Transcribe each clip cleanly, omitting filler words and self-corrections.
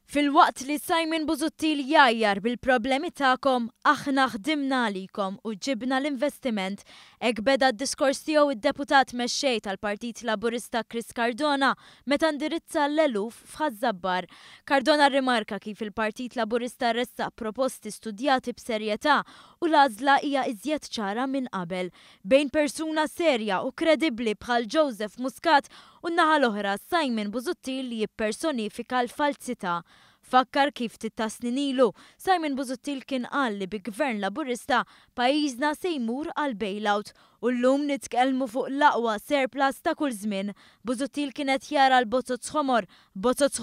Fil-waqt li Simon Busuttil jajjar bil-problemi ta'kom, aħna ħdimna għalikom u ġibna l-investiment, ek beda d-diskors tiegħu id-deputat mexxej tal-Partit Laburista Chris Cardona meta ndirizza l-eluf f'Ħażabbar. Cardona rimarka kif il-Partit Laburista ressa proposti studjati b'serjetà u l-għażla hija iżjed ċara minn qabel bejn persuna serja u kredibbli bħal Joseph Muscat u n-naħa l-oħra Simon Busuttil li jippersonifika l-falsità. Fakkar kif titta snin ilu, Simon Busuttil kien qal li bi gvern Laburista pajjiżna se jmur għal bailout u llum nitkellmu fuq l-aqwa surplus ta' kull żmien. Busuttil kienet jara l-bozzot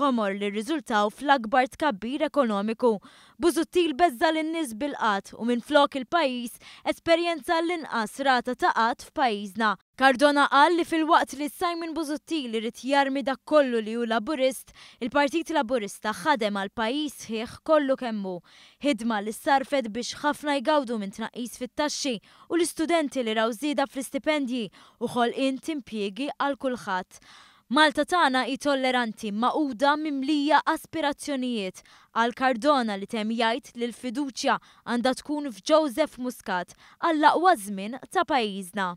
ħomor li rriżultaw fl-akbar tkabbir ekonomiku. Busuttil beżza lin-nies bil-qatt u minflok il-pajjiż esperjenza l-inqas rata ta' qatt f'pajjiżna. Cardona qal li fil-waqt li Simon Busuttil irid jarmi dak kollu li hu Laburist, il-Partit Laburista ħadem għal pajjiż sħiħ kollu kemmu. Ħidma li sarfet biex ħafna jgawdu minn tnaqqis fit-taxxi u l-istudenti li raw żieda fl-istipendji u ħolqien impjiegi għal kulħadd. Malta tagħna hi tolleranti maquda mimlija aspirazzjonijiet għal Cardona li temm jgħid li l-fiduċja għandha tkun f'Joseph Muscat għall-aqwa żmien ta' pajjiżna.